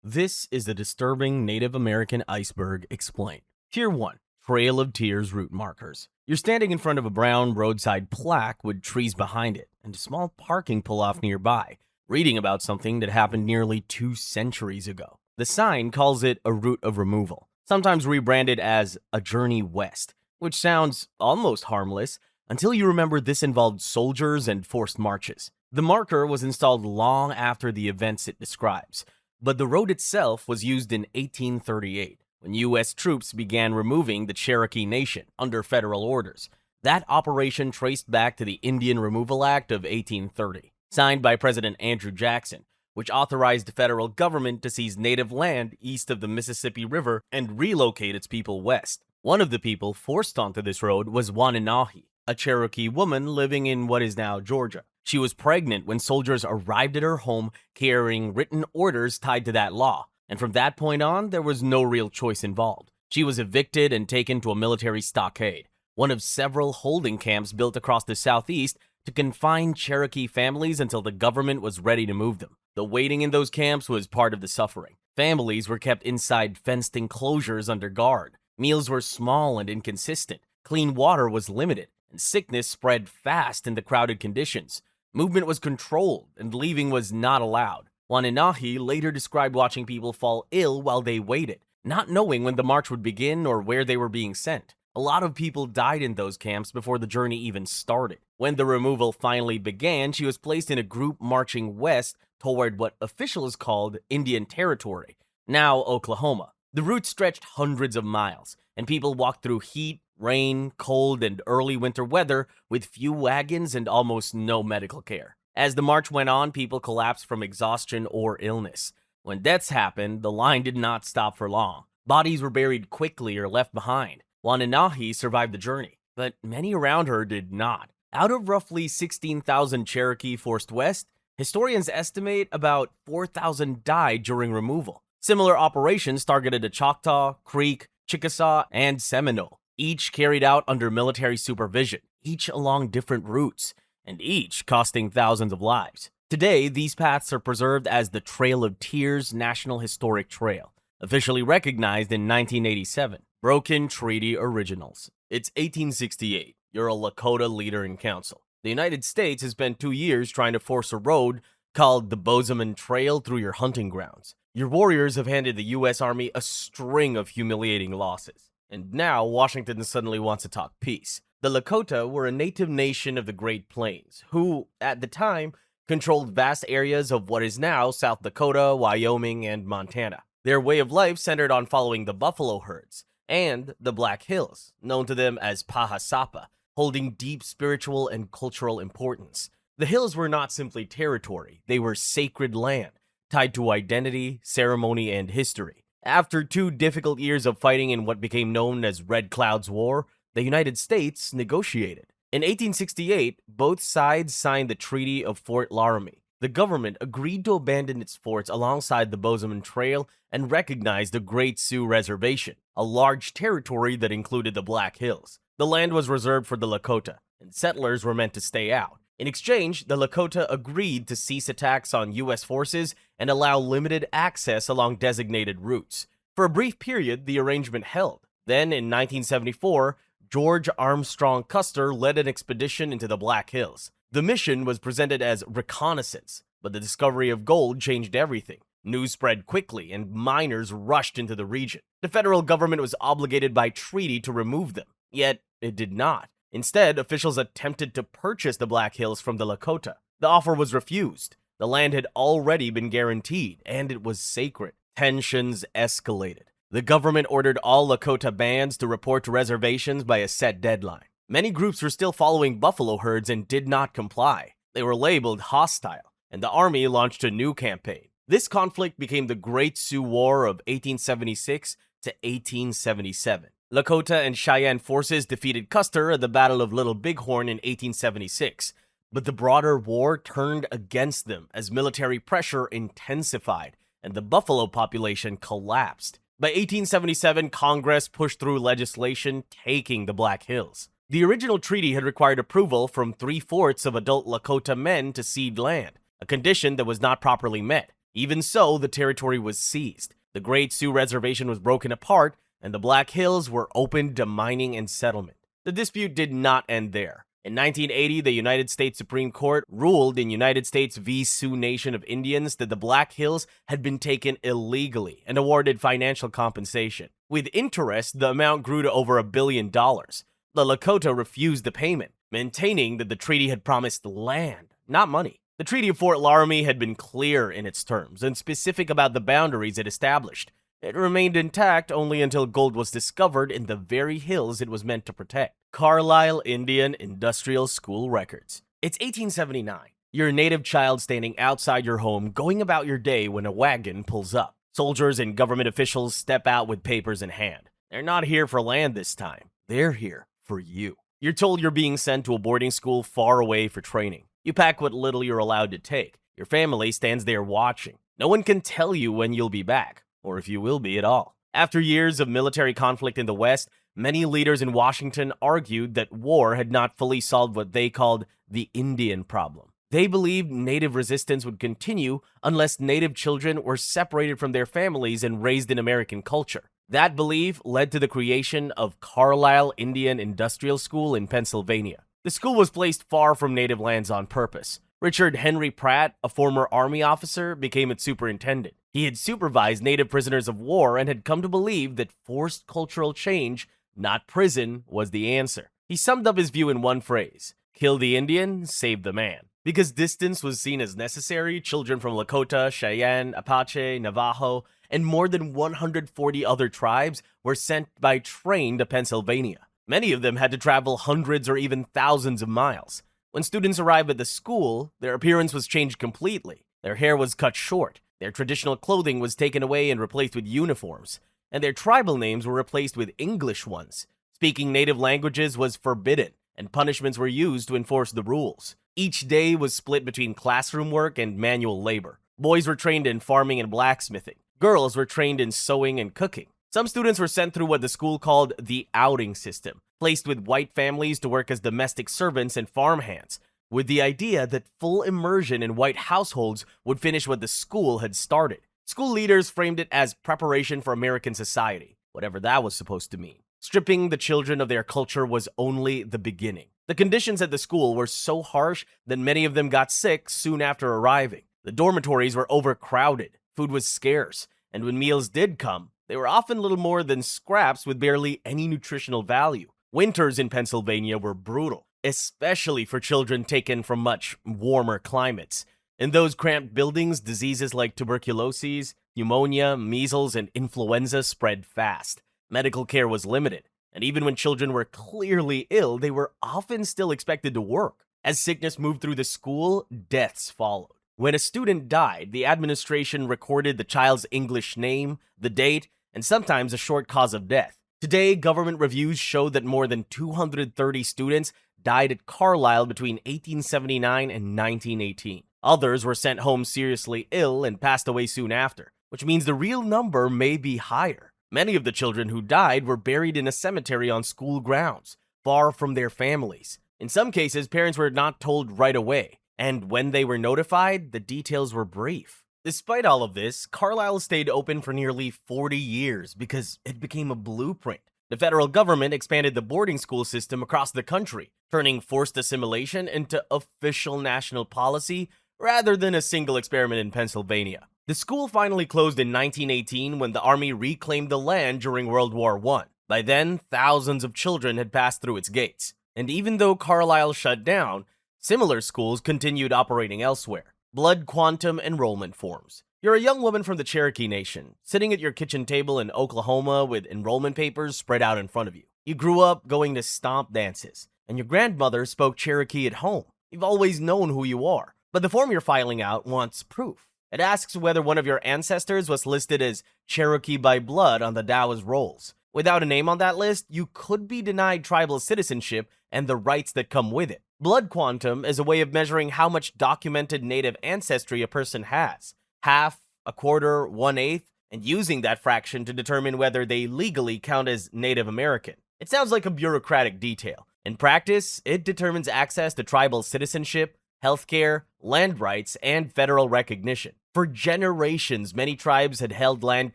This is the disturbing Native American iceberg explained. Tier 1. Trail of Tears route markers. You're standing in front of a brown roadside plaque with trees behind it and a small parking pull-off nearby, reading about something that happened nearly 2 centuries ago. The sign calls it a route of removal, sometimes rebranded as a journey west, which sounds almost harmless until you remember this involved soldiers and forced marches. The marker was installed long after the events it describes, but the road itself was used in 1838, when U.S. troops began removing the Cherokee Nation under federal orders. That operation traced back to the Indian Removal Act of 1830, signed by President Andrew Jackson, which authorized the federal government to seize native land east of the Mississippi River and relocate its people west. One of the people forced onto this road was Wananahi, a Cherokee woman living in what is now Georgia. She was pregnant when soldiers arrived at her home carrying written orders tied to that law, and from that point on, there was no real choice involved. She was evicted and taken to a military stockade, one of several holding camps built across the southeast to confine Cherokee families until the government was ready to move them. The waiting in those camps was part of the suffering. Families were kept inside fenced enclosures under guard. Meals were small and inconsistent. Clean water was limited, and sickness spread fast in the crowded conditions. Movement was controlled, and leaving was not allowed. Wananahi later described watching people fall ill while they waited, not knowing when the march would begin or where they were being sent. A lot of people died in those camps before the journey even started. When the removal finally began, she was placed in a group marching west toward what officials called Indian Territory, now Oklahoma. The route stretched hundreds of miles, and people walked through heat, rain, cold, and early winter weather with few wagons and almost no medical care. As the march went on, people collapsed from exhaustion or illness. When deaths happened, the line did not stop for long. Bodies were buried quickly or left behind. Wananahi survived the journey, but many around her did not. Out of roughly 16,000 Cherokee forced west, historians estimate about 4,000 died during removal. Similar operations targeted the Choctaw, Creek, Chickasaw, and Seminole, each carried out under military supervision, each along different routes, and each costing thousands of lives. Today, these paths are preserved as the Trail of Tears National Historic Trail, officially recognized in 1987. Broken Treaty Originals. It's 1868. You're a Lakota leader in council. The United States has spent 2 years trying to force a road called the Bozeman Trail through your hunting grounds. Your warriors have handed the U.S. Army a string of humiliating losses. And now Washington suddenly wants to talk peace. The Lakota were a native nation of the Great Plains, who, at the time, controlled vast areas of what is now South Dakota, Wyoming, and Montana. Their way of life centered on following the buffalo herds and the Black Hills, known to them as Pahasapa, holding deep spiritual and cultural importance. The hills were not simply territory, they were sacred land, tied to identity, ceremony, and history. After 2 difficult years of fighting in what became known as Red Cloud's War, the United States negotiated. In 1868, both sides signed the Treaty of Fort Laramie. The government agreed to abandon its forts alongside the Bozeman Trail and recognized the Great Sioux Reservation, a large territory that included the Black Hills. The land was reserved for the Lakota, and settlers were meant to stay out. In exchange, the Lakota agreed to cease attacks on U.S. forces and allow limited access along designated routes. For a brief period, the arrangement held. Then, in 1974, George Armstrong Custer led an expedition into the Black Hills. The mission was presented as reconnaissance, but the discovery of gold changed everything. News spread quickly, and miners rushed into the region. The federal government was obligated by treaty to remove them, yet it did not. Instead, officials attempted to purchase the Black Hills from the Lakota. The offer was refused. The land had already been guaranteed, and it was sacred. Tensions escalated. The government ordered all Lakota bands to report to reservations by a set deadline. Many groups were still following buffalo herds and did not comply. They were labeled hostile, and the army launched a new campaign. This conflict became the Great Sioux War of 1876 to 1877. Lakota and Cheyenne forces defeated Custer at the Battle of Little Bighorn in 1876, but the broader war turned against them as military pressure intensified and the buffalo population collapsed. By 1877, Congress pushed through legislation taking the Black Hills. The original treaty had required approval from 3/4 of adult Lakota men to cede land, a condition that was not properly met. Even so, the territory was seized. The Great Sioux Reservation was broken apart, and the Black Hills were opened to mining and settlement. The dispute did not end there. In 1980, the United States Supreme Court ruled in United States v. Sioux Nation of Indians that the Black Hills had been taken illegally and awarded financial compensation. With interest, the amount grew to over $1 billion. The Lakota refused the payment, maintaining that the treaty had promised land, not money. The Treaty of Fort Laramie had been clear in its terms and specific about the boundaries it established. It remained intact only until gold was discovered in the very hills it was meant to protect. Carlisle Indian Industrial School records. It's 1879. You're a native child standing outside your home, going about your day when a wagon pulls up. Soldiers and government officials step out with papers in hand. They're not here for land this time. They're here for you. You're told you're being sent to a boarding school far away for training. You pack what little you're allowed to take. Your family stands there watching. No one can tell you when you'll be back, or if you will be at all. After years of military conflict in the West, many leaders in Washington argued that war had not fully solved what they called the Indian problem. They believed Native resistance would continue unless Native children were separated from their families and raised in American culture. That belief led to the creation of Carlisle Indian Industrial School in Pennsylvania. The school was placed far from native lands on purpose. Richard Henry Pratt, a former Army officer, became its superintendent. He had supervised native prisoners of war and had come to believe that forced cultural change, not prison, was the answer. He summed up his view in one phrase: kill the Indian, save the man. Because distance was seen as necessary, children from Lakota, Cheyenne, Apache, Navajo, and more than 140 other tribes were sent by train to Pennsylvania. Many of them had to travel hundreds or even thousands of miles. When students arrived at the school, their appearance was changed completely. Their hair was cut short, their traditional clothing was taken away and replaced with uniforms, and their tribal names were replaced with English ones. Speaking native languages was forbidden, and punishments were used to enforce the rules. Each day was split between classroom work and manual labor. Boys were trained in farming and blacksmithing. Girls were trained in sewing and cooking. Some students were sent through what the school called the outing system, placed with white families to work as domestic servants and farmhands, with the idea that full immersion in white households would finish what the school had started. School leaders framed it as preparation for American society, whatever that was supposed to mean. Stripping the children of their culture was only the beginning. The conditions at the school were so harsh that many of them got sick soon after arriving. The dormitories were overcrowded, food was scarce, and when meals did come, they were often little more than scraps with barely any nutritional value. Winters in Pennsylvania were brutal, especially for children taken from much warmer climates. In those cramped buildings, diseases like tuberculosis, pneumonia, measles, and influenza spread fast. Medical care was limited, and even when children were clearly ill, they were often still expected to work. As sickness moved through the school, deaths followed. When a student died, the administration recorded the child's English name, the date, and sometimes a short cause of death. Today, government reviews show that more than 230 students died at Carlisle between 1879 and 1918. Others were sent home seriously ill and passed away soon after, which means the real number may be higher. Many of the children who died were buried in a cemetery on school grounds, far from their families. In some cases, parents were not told right away, and when they were notified, the details were brief. Despite all of this, Carlisle stayed open for nearly 40 years because it became a blueprint. The federal government expanded the boarding school system across the country, turning forced assimilation into official national policy rather than a single experiment in Pennsylvania. The school finally closed in 1918 when the Army reclaimed the land during World War I. By then, thousands of children had passed through its gates. And even though Carlisle shut down, similar schools continued operating elsewhere. Blood quantum enrollment forms. You're a young woman from the Cherokee Nation, sitting at your kitchen table in Oklahoma with enrollment papers spread out in front of you. You grew up going to stomp dances, and your grandmother spoke Cherokee at home. You've always known who you are, but the form you're filing out wants proof. It asks whether one of your ancestors was listed as Cherokee by blood on the Taoist rolls. Without a name on that list, you could be denied tribal citizenship and the rights that come with it. Blood quantum is a way of measuring how much documented native ancestry a person has. Half, a quarter, 1/8, and using that fraction to determine whether they legally count as Native American. It sounds like a bureaucratic detail. In practice, it determines access to tribal citizenship, healthcare, land rights, and federal recognition. For generations, many tribes had held land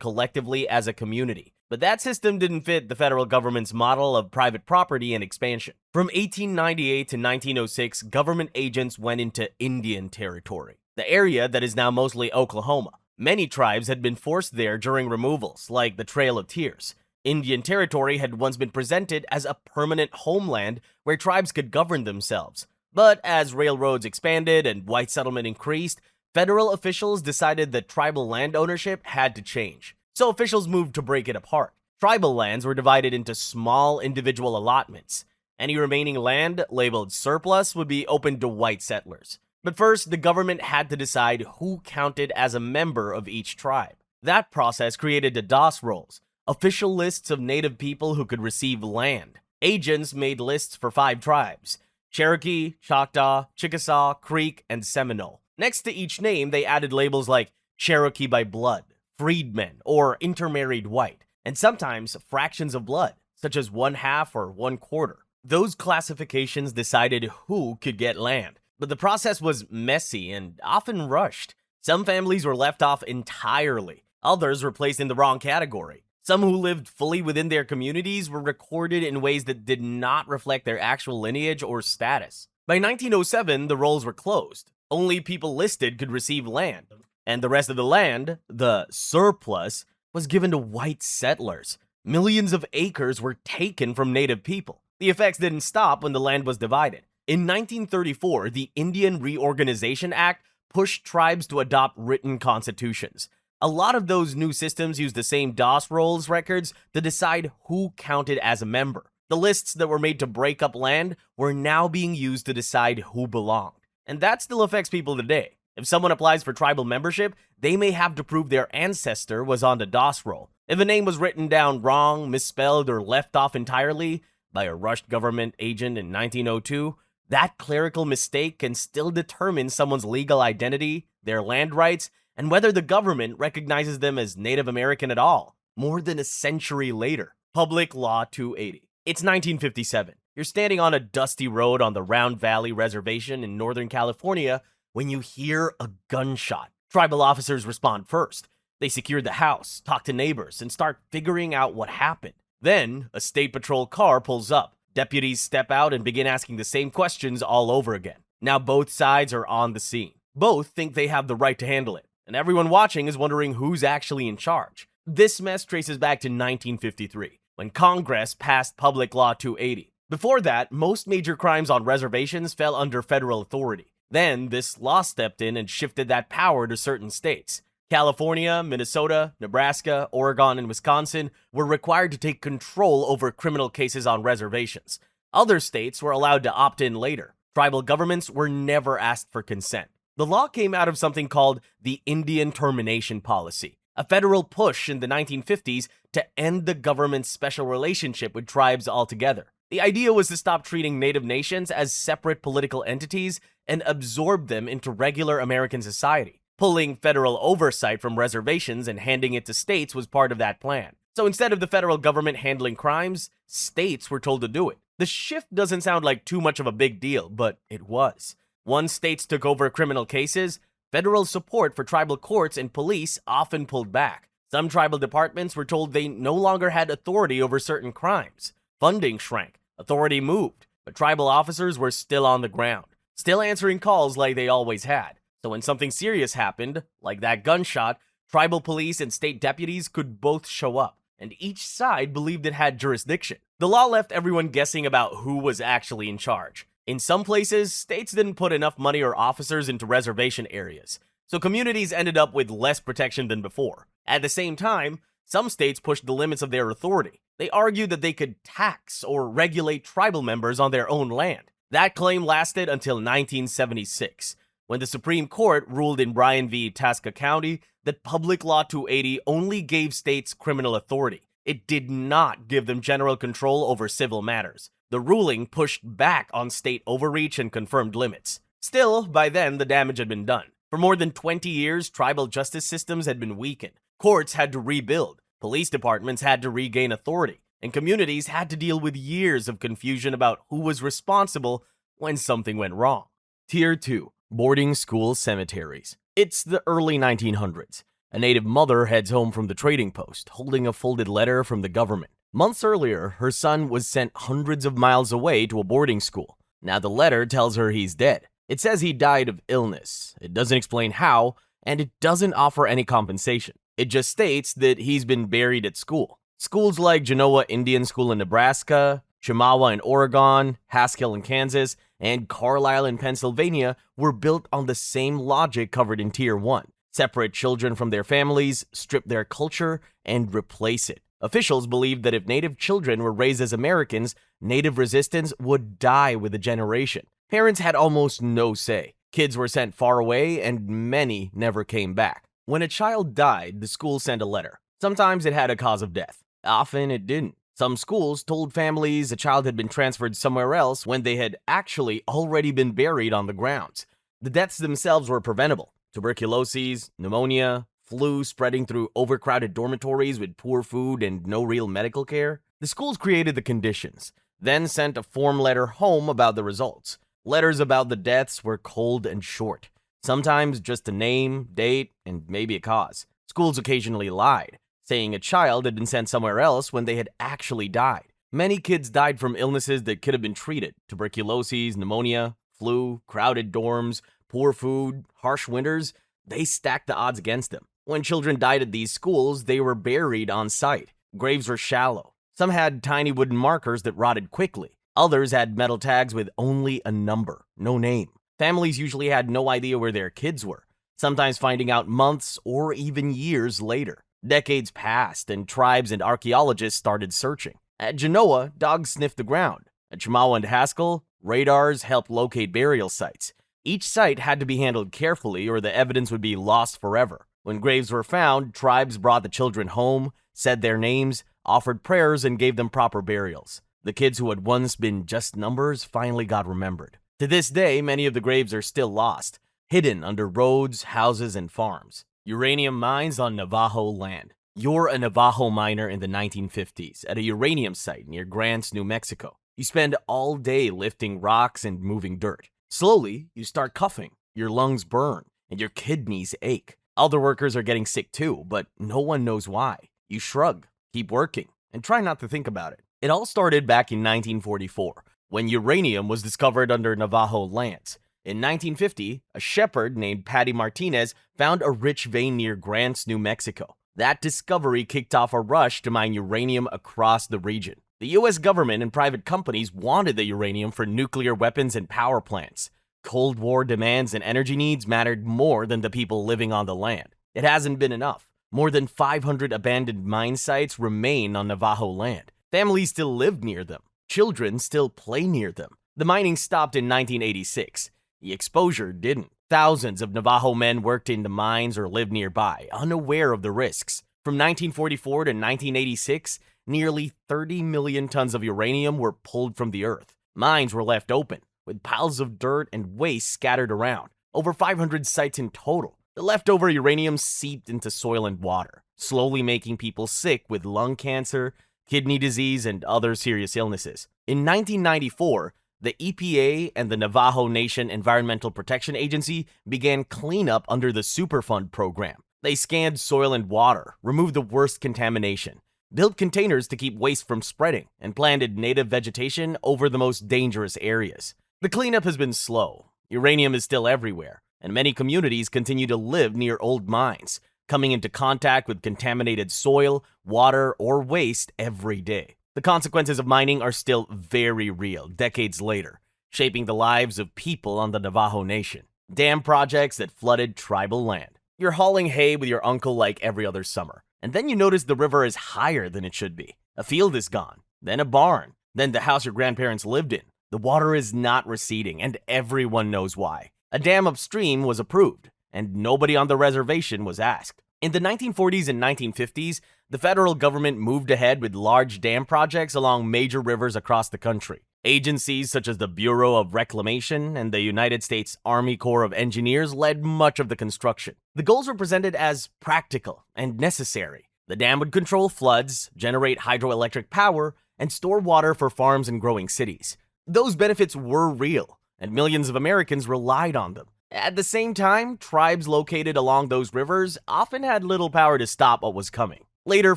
collectively as a community, but that system didn't fit the federal government's model of private property and expansion. From 1898 to 1906, government agents went into Indian Territory, the area that is now mostly Oklahoma. Many tribes had been forced there during removals, like the Trail of Tears. Indian Territory had once been presented as a permanent homeland where tribes could govern themselves. But as railroads expanded and white settlement increased, federal officials decided that tribal land ownership had to change. So officials moved to break it apart. Tribal lands were divided into small individual allotments. Any remaining land, labeled surplus, would be open to white settlers. But first, the government had to decide who counted as a member of each tribe. That process created the DOS rolls, official lists of native people who could receive land. Agents made lists for 5 tribes: Cherokee, Choctaw, Chickasaw, Creek, and Seminole. Next to each name, they added labels like Cherokee by blood, freedmen, or intermarried white, and sometimes fractions of blood, such as 1/2 or 1/4. Those classifications decided who could get land, but the process was messy and often rushed. Some families were left off entirely, others were placed in the wrong category. Some who lived fully within their communities were recorded in ways that did not reflect their actual lineage or status. By 1907, the rolls were closed. Only people listed could receive land, and the rest of the land, the surplus, was given to white settlers. Millions of acres were taken from native people. The effects didn't stop when the land was divided. In 1934, the Indian Reorganization Act pushed tribes to adopt written constitutions. A lot of those new systems used the same DOS rolls records to decide who counted as a member. The lists that were made to break up land were now being used to decide who belonged. And that still affects people today. If someone applies for tribal membership, they may have to prove their ancestor was on the DOS roll. If a name was written down wrong, misspelled, or left off entirely by a rushed government agent in 1902, that clerical mistake can still determine someone's legal identity, their land rights, and whether the government recognizes them as Native American at all, more than a century later. Public Law 280. It's 1957. You're standing on a dusty road on the Round Valley Reservation in Northern California when you hear a gunshot. Tribal officers respond first. They secure the house, talk to neighbors, and start figuring out what happened. Then, a state patrol car pulls up. Deputies step out and begin asking the same questions all over again. Now both sides are on the scene. Both think they have the right to handle it, and everyone watching is wondering who's actually in charge. This mess traces back to 1953, when Congress passed Public Law 280. Before that, most major crimes on reservations fell under federal authority. Then, this law stepped in and shifted that power to certain states. California, Minnesota, Nebraska, Oregon, and Wisconsin were required to take control over criminal cases on reservations. Other states were allowed to opt in later. Tribal governments were never asked for consent. The law came out of something called the Indian Termination Policy, a federal push in the 1950s to end the government's special relationship with tribes altogether. The idea was to stop treating native nations as separate political entities and absorb them into regular American society. Pulling federal oversight from reservations and handing it to states was part of that plan. So instead of the federal government handling crimes, states were told to do it. The shift doesn't sound like too much of a big deal, but it was. Once states took over criminal cases, federal support for tribal courts and police often pulled back. Some tribal departments were told they no longer had authority over certain crimes. Funding shrank, authority moved, but tribal officers were still on the ground, still answering calls like they always had. So when something serious happened, like that gunshot, tribal police and state deputies could both show up, and each side believed it had jurisdiction. The law left everyone guessing about who was actually in charge. In some places, states didn't put enough money or officers into reservation areas, so communities ended up with less protection than before. At the same time, some states pushed the limits of their authority. They argued that they could tax or regulate tribal members on their own land. That claim lasted until 1976. When the Supreme Court ruled in Bryan v. Tasca County that Public Law 280 only gave states criminal authority. It did not give them general control over civil matters. The ruling pushed back on state overreach and confirmed limits. Still, by then, the damage had been done. For more than 20 years, tribal justice systems had been weakened. Courts had to rebuild, police departments had to regain authority, and communities had to deal with years of confusion about who was responsible when something went wrong. Tier 2. Boarding school cemeteries. It's the early 1900s. A native mother heads home from the trading post, holding a folded letter from the government. Months earlier, her son was sent hundreds of miles away to a boarding school. Now the letter tells her he's dead. It says he died of illness. It doesn't explain how, and it doesn't offer any compensation. It just states that he's been buried at school. Schools like Genoa Indian School in Nebraska, Chemawa in Oregon, Haskell in Kansas, and Carlisle in Pennsylvania were built on the same logic covered in Tier 1. Separate children from their families, strip their culture, and replace it. Officials believed that if Native children were raised as Americans, Native resistance would die with a generation. Parents had almost no say. Kids were sent far away, and many never came back. When a child died, the school sent a letter. Sometimes it had a cause of death. Often it didn't. Some schools told families a child had been transferred somewhere else when they had actually already been buried on the grounds. The deaths themselves were preventable. Tuberculosis, pneumonia, flu spreading through overcrowded dormitories with poor food and no real medical care. The schools created the conditions, then sent a form letter home about the results. Letters about the deaths were cold and short. Sometimes just a name, date, and maybe a cause. Schools occasionally lied, saying a child had been sent somewhere else when they had actually died. Many kids died from illnesses that could have been treated. Tuberculosis, pneumonia, flu, crowded dorms, poor food, harsh winters. They stacked the odds against them. When children died at these schools, they were buried on site. Graves were shallow. Some had tiny wooden markers that rotted quickly. Others had metal tags with only a number, no name. Families usually had no idea where their kids were, sometimes finding out months or even years later. Decades passed, and tribes and archaeologists started searching. At Genoa, dogs sniffed the ground. At Chemawa and Haskell, radars helped locate burial sites. Each site had to be handled carefully or the evidence would be lost forever. When graves were found, tribes brought the children home, said their names, offered prayers, and gave them proper burials. The kids who had once been just numbers finally got remembered. To this day, many of the graves are still lost, hidden under roads, houses, and farms. Uranium mines on Navajo land. You're a Navajo miner in the 1950s at a uranium site near Grants, New Mexico. You spend all day lifting rocks and moving dirt. Slowly, you start coughing, your lungs burn, and your kidneys ache. Other workers are getting sick too, but no one knows why. You shrug, keep working, and try not to think about it. It all started back in 1944, when uranium was discovered under Navajo lands. In 1950, a shepherd named Patty Martinez found a rich vein near Grants, New Mexico. That discovery kicked off a rush to mine uranium across the region. The US government and private companies wanted the uranium for nuclear weapons and power plants. Cold War demands and energy needs mattered more than the people living on the land. It hasn't been enough. More than 500 abandoned mine sites remain on Navajo land. Families still live near them. Children still play near them. The mining stopped in 1986. The exposure didn't. Thousands of Navajo men worked in the mines or lived nearby, unaware of the risks. From 1944 to 1986, nearly 30 million tons of uranium were pulled from the earth. Mines were left open, with piles of dirt and waste scattered around. Over 500 sites in total. The leftover uranium seeped into soil and water, slowly making people sick with lung cancer, kidney disease, and other serious illnesses. In 1994, the EPA and the Navajo Nation Environmental Protection Agency began cleanup under the Superfund program. They scanned soil and water, removed the worst contamination, built containers to keep waste from spreading, and planted native vegetation over the most dangerous areas. The cleanup has been slow. Uranium is still everywhere, and many communities continue to live near old mines, coming into contact with contaminated soil, water, or waste every day. The consequences of mining are still very real decades later, shaping the lives of people on the Navajo Nation. Dam projects that flooded tribal land. You're hauling hay with your uncle like every other summer, and then you notice the river is higher than it should be. A field is gone, then a barn, then the house your grandparents lived in. The water is not receding, and everyone knows why. A dam upstream was approved, and nobody on the reservation was asked. In the 1940s and 1950s, the federal government moved ahead with large dam projects along major rivers across the country. Agencies such as the Bureau of Reclamation and the United States Army Corps of Engineers led much of the construction. The goals were presented as practical and necessary. The dam would control floods, generate hydroelectric power, and store water for farms and growing cities. Those benefits were real, and millions of Americans relied on them. At the same time, tribes located along those rivers often had little power to stop what was coming. Later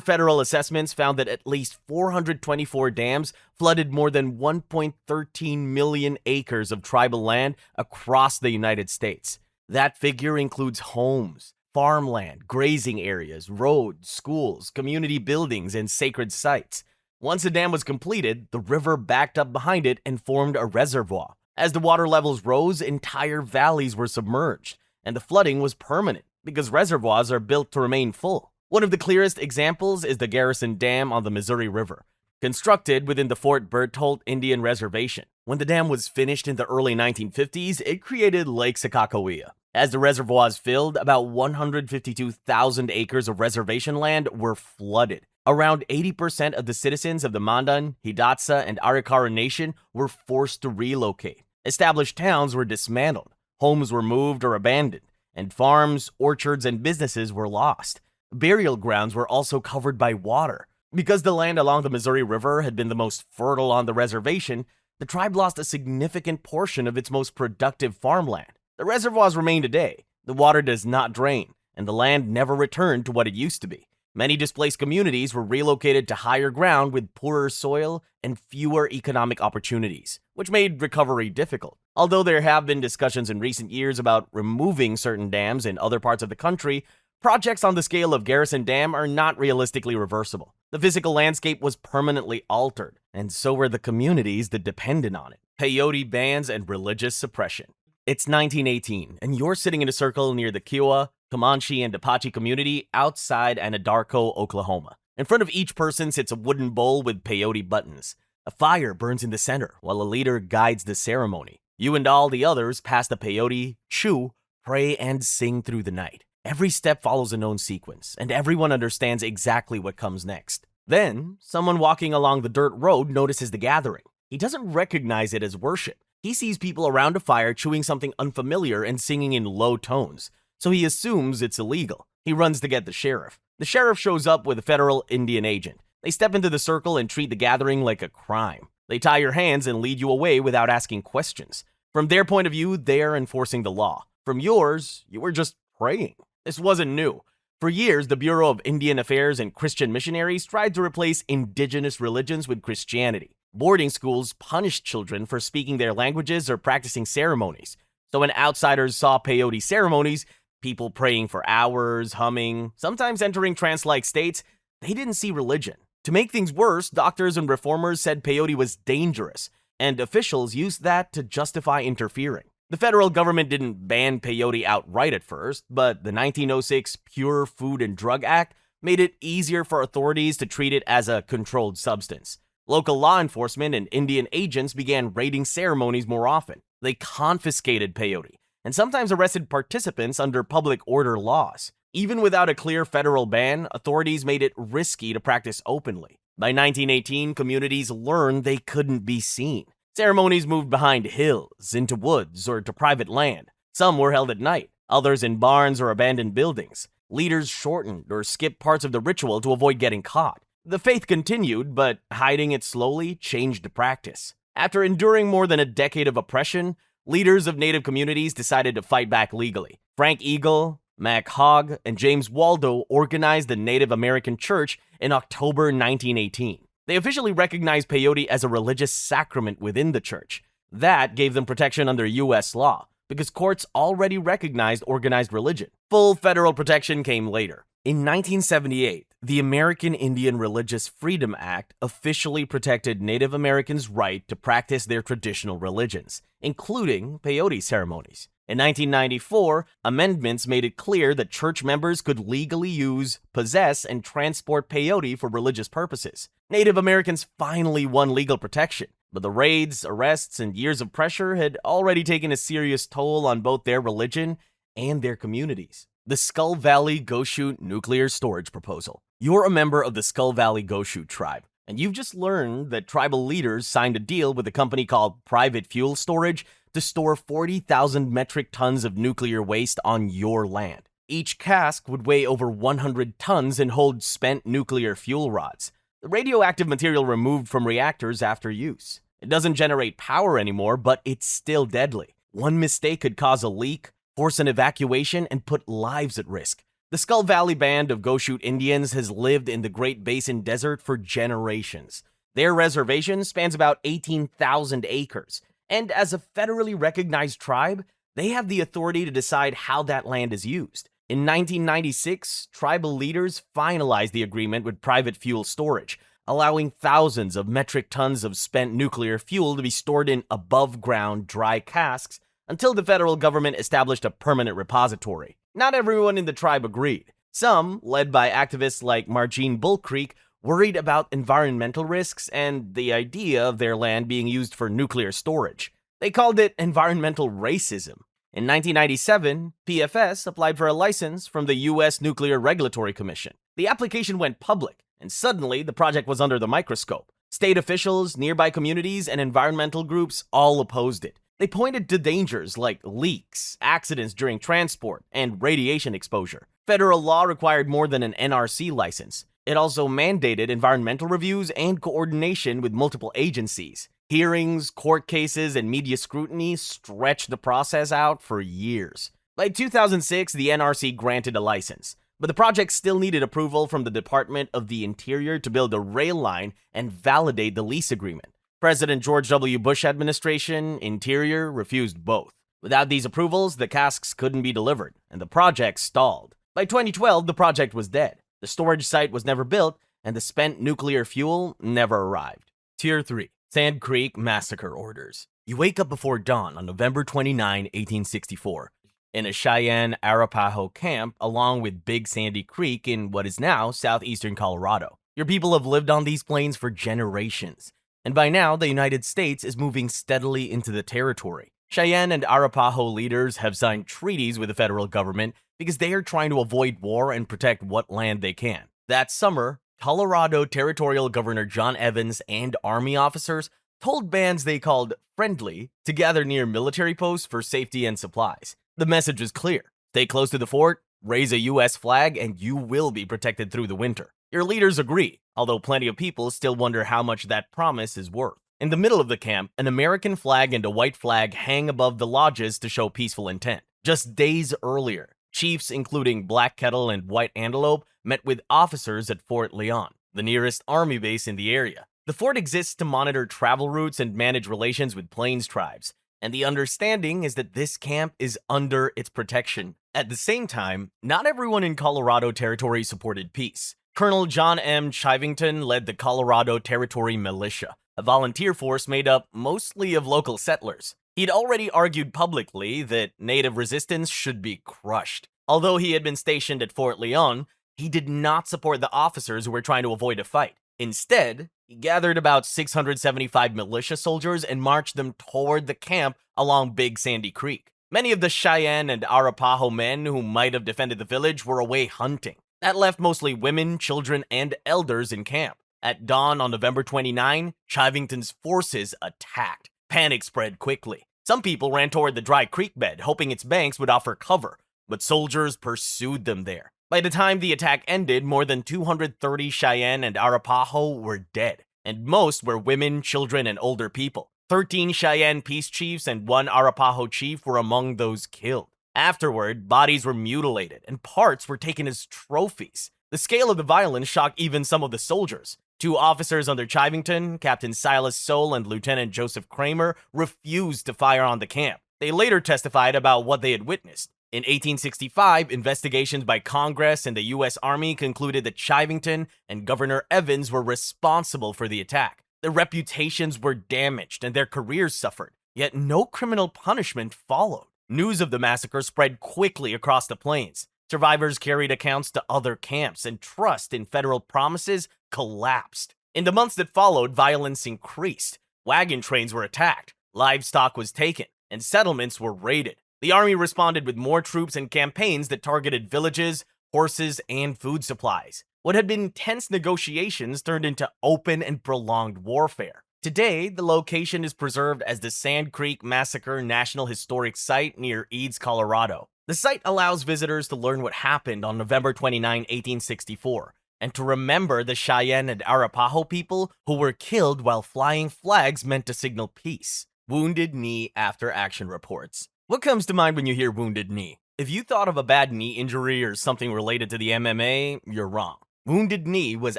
federal assessments found that at least 424 dams flooded more than 1.13 million acres of tribal land across the United States. That figure includes homes, farmland, grazing areas, roads, schools, community buildings, and sacred sites. Once a dam was completed, the river backed up behind it and formed a reservoir. As the water levels rose, entire valleys were submerged, and the flooding was permanent because reservoirs are built to remain full. One of the clearest examples is the Garrison Dam on the Missouri River, constructed within the Fort Berthold Indian Reservation. When the dam was finished in the early 1950s, it created Lake Sakakawea. As the reservoirs filled, about 152,000 acres of reservation land were flooded. Around 80% of the citizens of the Mandan, Hidatsa, and Arikara Nation were forced to relocate. Established towns were dismantled, homes were moved or abandoned, and farms, orchards, and businesses were lost. Burial grounds were also covered by water. Because the land along the Missouri River had been the most fertile on the reservation, the tribe lost a significant portion of its most productive farmland. The reservoirs remain today, the water does not drain, and the land never returned to what it used to be. Many displaced communities were relocated to higher ground with poorer soil and fewer economic opportunities, which made recovery difficult. Although there have been discussions in recent years about removing certain dams in other parts of the country, projects on the scale of Garrison Dam are not realistically reversible. The physical landscape was permanently altered, and so were the communities that depended on it. Peyote bans and religious suppression. It's 1918, and you're sitting in a circle near the Kiowa, Comanche, and Apache community outside Anadarko, Oklahoma. In front of each person sits a wooden bowl with peyote buttons. A fire burns in the center, while a leader guides the ceremony. You and all the others pass the peyote, chew, pray, and sing through the night. Every step follows a known sequence, and everyone understands exactly what comes next. Then, someone walking along the dirt road notices the gathering. He doesn't recognize it as worship. He sees people around a fire chewing something unfamiliar and singing in low tones, so he assumes it's illegal. He runs to get the sheriff. The sheriff shows up with a federal Indian agent. They step into the circle and treat the gathering like a crime. They tie your hands and lead you away without asking questions. From their point of view, they're enforcing the law. From yours, you were just praying. This wasn't new. For years, the Bureau of Indian Affairs and Christian missionaries tried to replace indigenous religions with Christianity. Boarding schools punished children for speaking their languages or practicing ceremonies. So when outsiders saw peyote ceremonies, people praying for hours, humming, sometimes entering trance-like states, they didn't see religion. To make things worse, doctors and reformers said peyote was dangerous, and officials used that to justify interfering. The federal government didn't ban peyote outright at first, but the 1906 Pure Food and Drug Act made it easier for authorities to treat it as a controlled substance. Local law enforcement and Indian agents began raiding ceremonies more often. They confiscated peyote and sometimes arrested participants under public order laws. Even without a clear federal ban, authorities made it risky to practice openly. By 1918, communities learned they couldn't be seen. Ceremonies moved behind hills, into woods, or to private land. Some were held at night, others in barns or abandoned buildings. Leaders shortened or skipped parts of the ritual to avoid getting caught. The faith continued, but hiding it slowly changed the practice. After enduring more than a decade of oppression, leaders of Native communities decided to fight back legally. Frank Eagle, Mac Hogg, and James Waldo organized the Native American Church in October 1918. They officially recognized peyote as a religious sacrament within the church. That gave them protection under U.S. law, because courts already recognized organized religion. Full federal protection came later. In 1978, the American Indian Religious Freedom Act officially protected Native Americans' right to practice their traditional religions, including peyote ceremonies. In 1994, amendments made it clear that church members could legally use, possess, and transport peyote for religious purposes. Native Americans finally won legal protection, but the raids, arrests, and years of pressure had already taken a serious toll on both their religion and their communities. The Skull Valley Goshute Nuclear Storage Proposal. You're a member of the Skull Valley Goshute tribe, and you've just learned that tribal leaders signed a deal with a company called Private Fuel Storage to store 40,000 metric tons of nuclear waste on your land. Each cask would weigh over 100 tons and hold spent nuclear fuel rods, the radioactive material removed from reactors after use. It doesn't generate power anymore, but it's still deadly. One mistake could cause a leak, force an evacuation, and put lives at risk. The Skull Valley Band of Goshute Indians has lived in the Great Basin Desert for generations. Their reservation spans about 18,000 acres, and as a federally recognized tribe, they have the authority to decide how that land is used. In 1996, tribal leaders finalized the agreement with private fuel storage, allowing thousands of metric tons of spent nuclear fuel to be stored in above-ground dry casks until the federal government established a permanent repository. Not everyone in the tribe agreed. Some, led by activists like Margene Bull Creek, worried about environmental risks and the idea of their land being used for nuclear storage. They called it environmental racism. In 1997, PFS applied for a license from the U.S. Nuclear Regulatory Commission. The application went public, and suddenly the project was under the microscope. State officials, nearby communities, and environmental groups all opposed it. They pointed to dangers like leaks, accidents during transport, and radiation exposure. Federal law required more than an NRC license. It also mandated environmental reviews and coordination with multiple agencies. Hearings, court cases, and media scrutiny stretched the process out for years. By 2006, the NRC granted a license, but the project still needed approval from the Department of the Interior to build a rail line and validate the lease agreement. President George W. Bush administration, Interior, refused both. Without these approvals, the casks couldn't be delivered, and the project stalled. By 2012, the project was dead. The storage site was never built, and the spent nuclear fuel never arrived. Tier 3. Sand Creek Massacre Orders. You wake up before dawn on November 29, 1864, in a Cheyenne Arapaho camp along with Big Sandy Creek in what is now southeastern Colorado. Your people have lived on these plains for generations, and by now the United States is moving steadily into the territory. Cheyenne and Arapaho leaders have signed treaties with the federal government because they are trying to avoid war and protect what land they can. That summer, Colorado Territorial Governor John Evans and Army officers told bands they called friendly to gather near military posts for safety and supplies. The message was clear: stay close to the fort, raise a U.S. flag, and you will be protected through the winter. Your leaders agree, although plenty of people still wonder how much that promise is worth. In the middle of the camp, an American flag and a white flag hang above the lodges to show peaceful intent. Just days earlier, chiefs including Black Kettle and White Antelope met with officers at Fort Leon, the nearest army base in the area. The fort exists to monitor travel routes and manage relations with Plains tribes, and the understanding is that this camp is under its protection. At the same time, not everyone in Colorado Territory supported peace. Colonel John M. Chivington led the Colorado Territory Militia, a volunteer force made up mostly of local settlers. He'd already argued publicly that native resistance should be crushed. Although he had been stationed at Fort Leon, he did not support the officers who were trying to avoid a fight. Instead, he gathered about 675 militia soldiers and marched them toward the camp along Big Sandy Creek. Many of the Cheyenne and Arapaho men who might have defended the village were away hunting. That left mostly women, children, and elders in camp. At dawn on November 29, Chivington's forces attacked. Panic spread quickly. Some people ran toward the dry creek bed, hoping its banks would offer cover, but soldiers pursued them there. By the time the attack ended, more than 230 Cheyenne and Arapaho were dead, and most were women, children, and older people. 13 Cheyenne peace chiefs and 1 Arapaho chief were among those killed. Afterward, bodies were mutilated, and parts were taken as trophies. The scale of the violence shocked even some of the soldiers. 2 officers under Chivington, Captain Silas Soule and Lieutenant Joseph Kramer, refused to fire on the camp. They later testified about what they had witnessed. In 1865, investigations by Congress and the U.S. Army concluded that Chivington and Governor Evans were responsible for the attack. Their reputations were damaged and their careers suffered, yet no criminal punishment followed. News of the massacre spread quickly across the plains. Survivors carried accounts to other camps, and trust in federal promises collapsed. In the months that followed, violence increased. Wagon trains were attacked, livestock was taken, and settlements were raided. The army responded with more troops and campaigns that targeted villages, horses, and food supplies. What had been tense negotiations turned into open and prolonged warfare. Today, the location is preserved as the Sand Creek Massacre National Historic Site near Eads, Colorado. The site allows visitors to learn what happened on November 29, 1864, and to remember the Cheyenne and Arapaho people who were killed while flying flags meant to signal peace. Wounded Knee After Action reports. What comes to mind when you hear Wounded Knee? If you thought of a bad knee injury or something related to the MMA, you're wrong. Wounded Knee was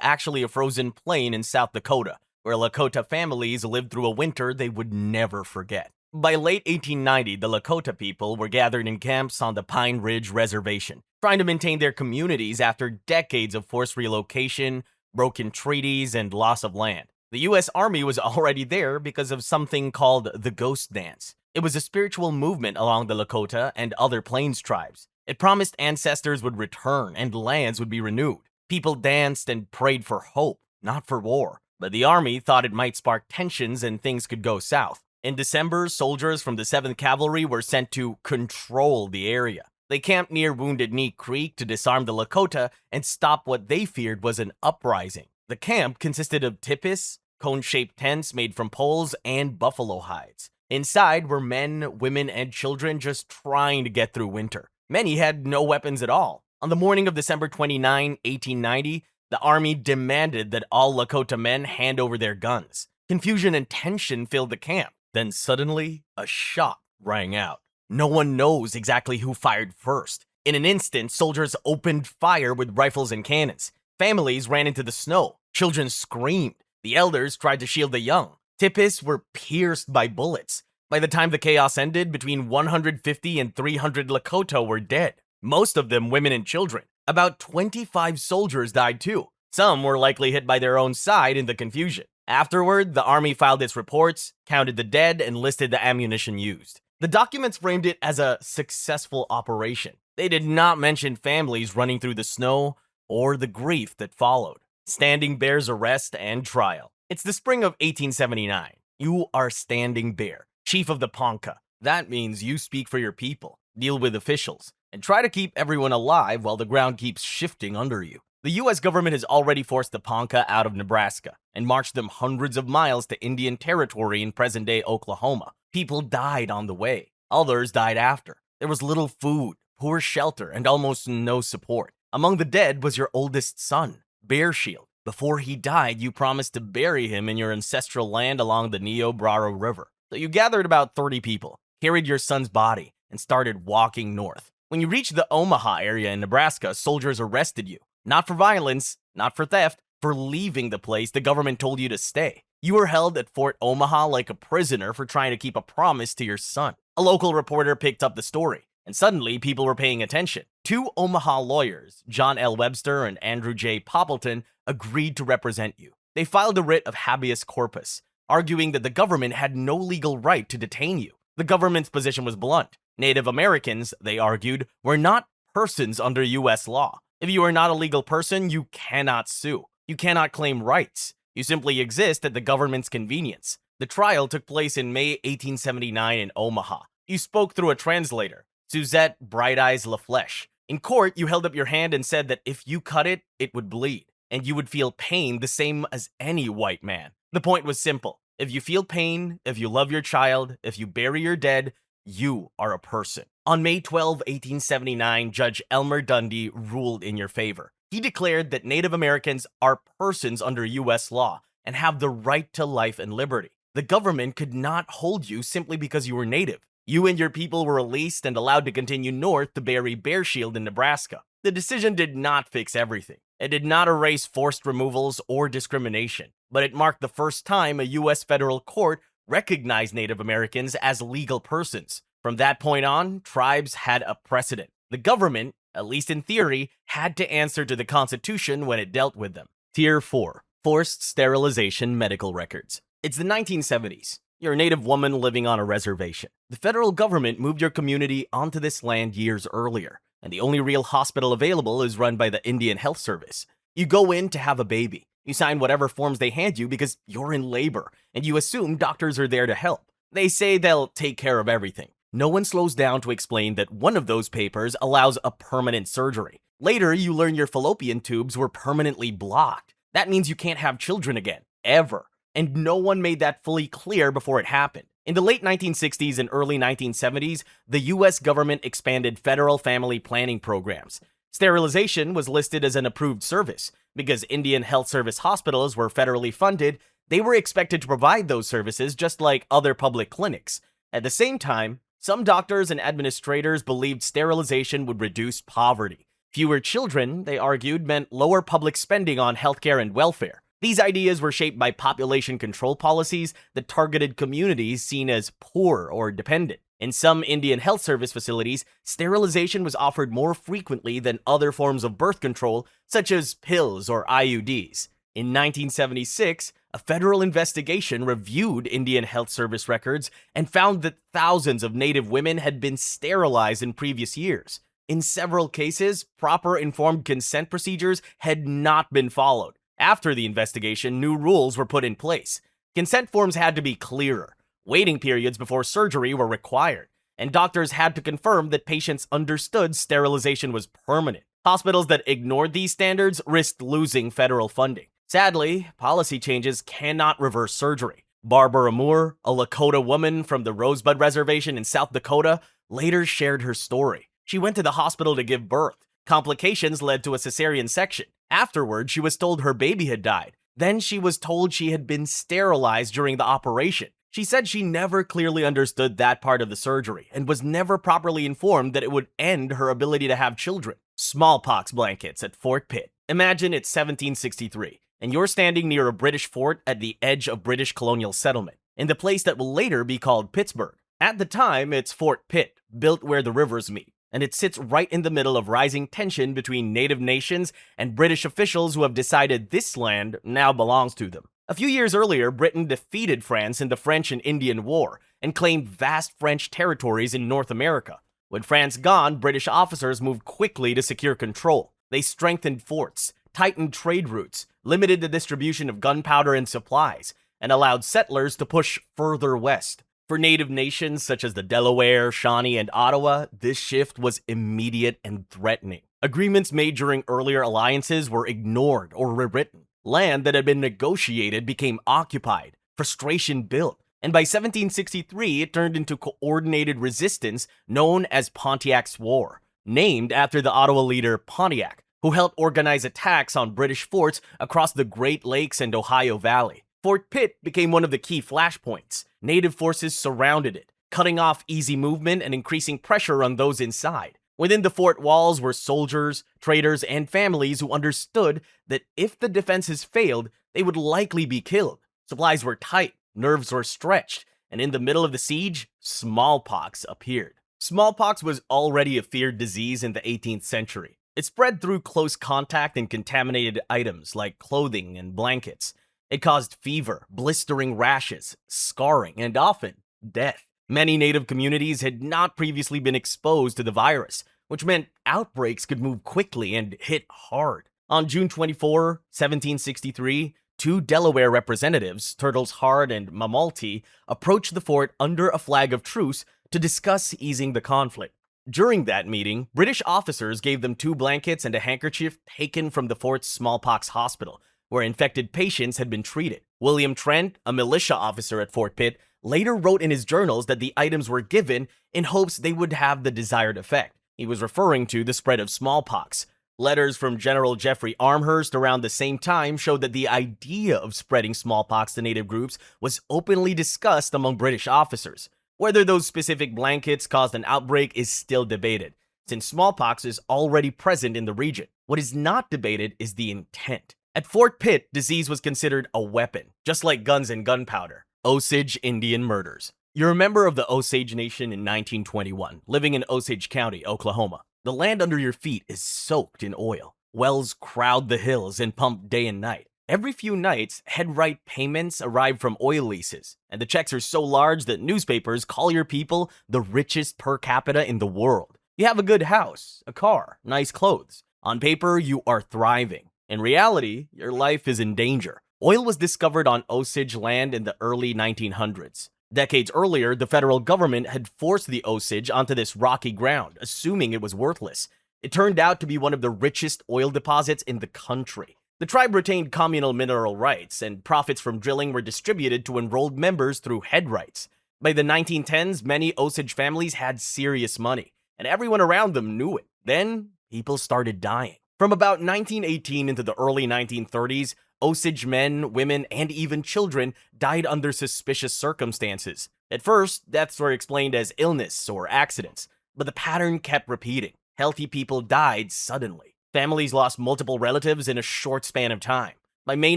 actually a frozen plain in South Dakota, where Lakota families lived through a winter they would never forget. By late 1890, the Lakota people were gathered in camps on the Pine Ridge Reservation, trying to maintain their communities after decades of forced relocation, broken treaties, and loss of land. The U.S. Army was already there because of something called the Ghost Dance. It was a spiritual movement along the Lakota and other Plains tribes. It promised ancestors would return and lands would be renewed. People danced and prayed for hope, not for war. But the Army thought it might spark tensions and things could go south. In December, soldiers from the 7th Cavalry were sent to control the area. They camped near Wounded Knee Creek to disarm the Lakota and stop what they feared was an uprising. The camp consisted of tipis, cone-shaped tents made from poles, and buffalo hides. Inside were men, women, and children just trying to get through winter. Many had no weapons at all. On the morning of December 29, 1890, the Army demanded that all Lakota men hand over their guns. Confusion and tension filled the camp. Then suddenly, a shot rang out. No one knows exactly who fired first. In an instant, soldiers opened fire with rifles and cannons. Families ran into the snow. Children screamed. The elders tried to shield the young. Tipis were pierced by bullets. By the time the chaos ended, between 150 and 300 Lakota were dead. Most of them women and children. About 25 soldiers died too. Some were likely hit by their own side in the confusion. Afterward, the Army filed its reports, counted the dead, and listed the ammunition used. The documents framed it as a successful operation. They did not mention families running through the snow or the grief that followed. Standing Bear's arrest and trial. It's the spring of 1879. You are Standing Bear, chief of the Ponca. That means you speak for your people, deal with officials, and try to keep everyone alive while the ground keeps shifting under you. The U.S. government has already forced the Ponca out of Nebraska and marched them hundreds of miles to Indian Territory in present-day Oklahoma. People died on the way. Others died after. There was little food, poor shelter, and almost no support. Among the dead was your oldest son, Bear Shield. Before he died, you promised to bury him in your ancestral land along the Niobrara River. So you gathered about 30 people, carried your son's body, and started walking north. When you reached the Omaha area in Nebraska, soldiers arrested you. Not for violence, not for theft, for leaving the place the government told you to stay. You were held at Fort Omaha like a prisoner for trying to keep a promise to your son. A local reporter picked up the story, and suddenly people were paying attention. 2 Omaha lawyers, John L. Webster and Andrew J. Poppleton, agreed to represent you. They filed a writ of habeas corpus, arguing that the government had no legal right to detain you. The government's position was blunt. Native Americans, they argued, were not persons under U.S. law. If you are not a legal person, you cannot sue. You cannot claim rights. You simply exist at the government's convenience. The trial took place in May 1879 in Omaha. You spoke through a translator, Suzette Bright Eyes LaFleche. In court, you held up your hand and said that if you cut it, it would bleed, and you would feel pain the same as any white man. The point was simple. If you feel pain, if you love your child, if you bury your dead, you are a person. On May 12, 1879, Judge Elmer Dundee ruled in your favor. He declared that Native Americans are persons under U.S. law and have the right to life and liberty. The government could not hold you simply because you were Native. You and your people were released and allowed to continue north to bury Bear Shield in Nebraska. The decision did not fix everything. It did not erase forced removals or discrimination, but it marked the first time a U.S. federal court recognized Native Americans as legal persons. From that point on, tribes had a precedent. The government, at least in theory, had to answer to the Constitution when it dealt with them. Tier 4. Forced Sterilization Medical Records. It's the 1970s. You're a Native woman living on a reservation. The federal government moved your community onto this land years earlier, and the only real hospital available is run by the Indian Health Service. You go in to have a baby. You sign whatever forms they hand you because you're in labor, and you assume doctors are there to help. They say they'll take care of everything. No one slows down to explain that one of those papers allows a permanent surgery. Later, you learn your fallopian tubes were permanently blocked. That means you can't have children again, ever. And no one made that fully clear before it happened. In the late 1960s and early 1970s, the US government expanded federal family planning programs. Sterilization was listed as an approved service. Because Indian Health Service hospitals were federally funded, they were expected to provide those services just like other public clinics. At the same time, Some doctors and administrators believed sterilization would reduce poverty. Fewer children, they argued, meant lower public spending on healthcare and welfare. These ideas were shaped by population control policies that targeted communities seen as poor or dependent. In some Indian Health Service facilities, sterilization was offered more frequently than other forms of birth control, such as pills or IUDs. In 1976, a federal investigation reviewed Indian Health Service records and found that thousands of Native women had been sterilized in previous years. In several cases, proper informed consent procedures had not been followed. After the investigation, new rules were put in place. Consent forms had to be clearer. Waiting periods before surgery were required, and doctors had to confirm that patients understood sterilization was permanent. Hospitals that ignored these standards risked losing federal funding. Sadly, policy changes cannot reverse surgery. Barbara Moore, a Lakota woman from the Rosebud Reservation in South Dakota, later shared her story. She went to the hospital to give birth. Complications led to a cesarean section. Afterward, she was told her baby had died. Then she was told she had been sterilized during the operation. She said she never clearly understood that part of the surgery and was never properly informed that it would end her ability to have children. Smallpox blankets at Fort Pitt. Imagine it's 1763, and you're standing near a British fort at the edge of British colonial settlement, in the place that will later be called Pittsburgh. At the time, it's Fort Pitt, built where the rivers meet, and it sits right in the middle of rising tension between Native nations and British officials who have decided this land now belongs to them. A few years earlier, Britain defeated France in the French and Indian War and claimed vast French territories in North America. With France gone, British officers moved quickly to secure control. They strengthened forts, tightened trade routes, limited the distribution of gunpowder and supplies, and allowed settlers to push further west. For Native nations such as the Delaware, Shawnee, and Ottawa, this shift was immediate and threatening. Agreements made during earlier alliances were ignored or rewritten. Land that had been negotiated became occupied. Frustration built. And by 1763, it turned into coordinated resistance known as Pontiac's War, named after the Ottawa leader Pontiac, who helped organize attacks on British forts across the Great Lakes and Ohio Valley. Fort Pitt became one of the key flashpoints. Native forces surrounded it, cutting off easy movement and increasing pressure on those inside. Within the fort walls were soldiers, traders, and families who understood that if the defenses failed, they would likely be killed. Supplies were tight, nerves were stretched, and in the middle of the siege, smallpox appeared. Smallpox was already a feared disease in the 18th century. It spread through close contact and contaminated items like clothing and blankets. It caused fever, blistering rashes, scarring, and often death. Many Native communities had not previously been exposed to the virus, which meant outbreaks could move quickly and hit hard. On June 24, 1763, two Delaware representatives, Turtles Hard and Mamalty, approached the fort under a flag of truce to discuss easing the conflict. During that meeting, British officers gave them 2 blankets and a handkerchief taken from the fort's smallpox hospital, where infected patients had been treated. William Trent, a militia officer at Fort Pitt, later wrote in his journals that the items were given in hopes they would have the desired effect. He was referring to the spread of smallpox. Letters from General Jeffrey Amherst around the same time showed that the idea of spreading smallpox to Native groups was openly discussed among British officers. Whether those specific blankets caused an outbreak is still debated, since smallpox is already present in the region. What is not debated is the intent. At Fort Pitt, disease was considered a weapon, just like guns and gunpowder. Osage Indian murders. You're a member of the Osage Nation in 1921, living in Osage County, Oklahoma. The land under your feet is soaked in oil. Wells crowd the hills and pump day and night. Every few nights, headright payments arrive from oil leases, and the checks are so large that newspapers call your people the richest per capita in the world. You have a good house, a car, nice clothes. On paper, you are thriving. In reality, your life is in danger. Oil was discovered on Osage land in the early 1900s. Decades earlier, the federal government had forced the Osage onto this rocky ground, assuming it was worthless. It turned out to be one of the richest oil deposits in the country. The tribe retained communal mineral rights, and profits from drilling were distributed to enrolled members through head rights. By the 1910s, many Osage families had serious money, and everyone around them knew it. Then, people started dying. From about 1918 into the early 1930s, Osage men, women, and even children died under suspicious circumstances. At first, deaths were explained as illness or accidents, but the pattern kept repeating. Healthy people died suddenly. Families lost multiple relatives in a short span of time. By May